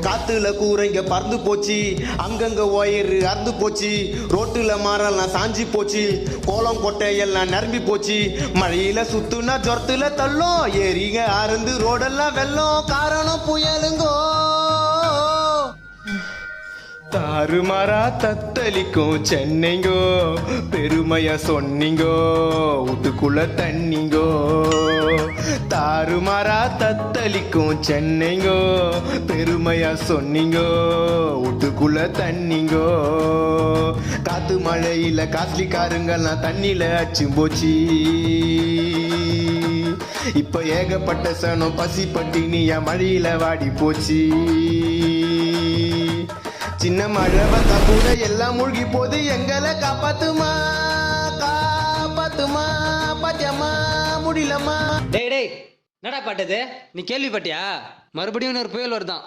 காத்துல கூரைங்க பறந்து போச்சு, அங்கங்க ஒயரு அறுந்து போச்சு, ரோட்டுல மரம்லாம் சாஞ்சி போச்சு, கோலம் கொட்டை எல்லாம் நிரம்பி போச்சு, மழையில சுத்துனா ஜொரத்துல தள்ளும், ஏரிங்க அறுந்து ரோடெல்லாம் வெள்ளம், காரணம் புயலுங்கோ. தாறுமாறா தத்தளிக்கும் சென்னைங்கோ, பெருமையா சொன்னீங்கோ, வீட்டுக்குள்ள தண்ணிங்கோ. தாறுமாறா தத்தளிக்கும் சென்னைங்கோ, பெருமையா சொன்னீங்கோ, வீட்டுக்குள்ள தண்ணிங்கோ. காத்து மழையில காஸ்ட்லி காருங்கெல்லாம் தண்ணியில அச்சும் போச்சு, இப்ப ஏகப்பட்ட சனம் பசி பட்டினியா மழையில வாடி போச்சு. சின்ன மழை வந்தா கூட எல்லாம் மூழ்கி போது, எங்களை காப்பாத்துமா காப்பாத்துமா, பாத்தியம்மா முடியலம்மா. டேய் டேய், என்னடா பாட்டது? நீ கேள்விப்பட்டியா? மறுபடியும் ஒரு புயல் வருதான்.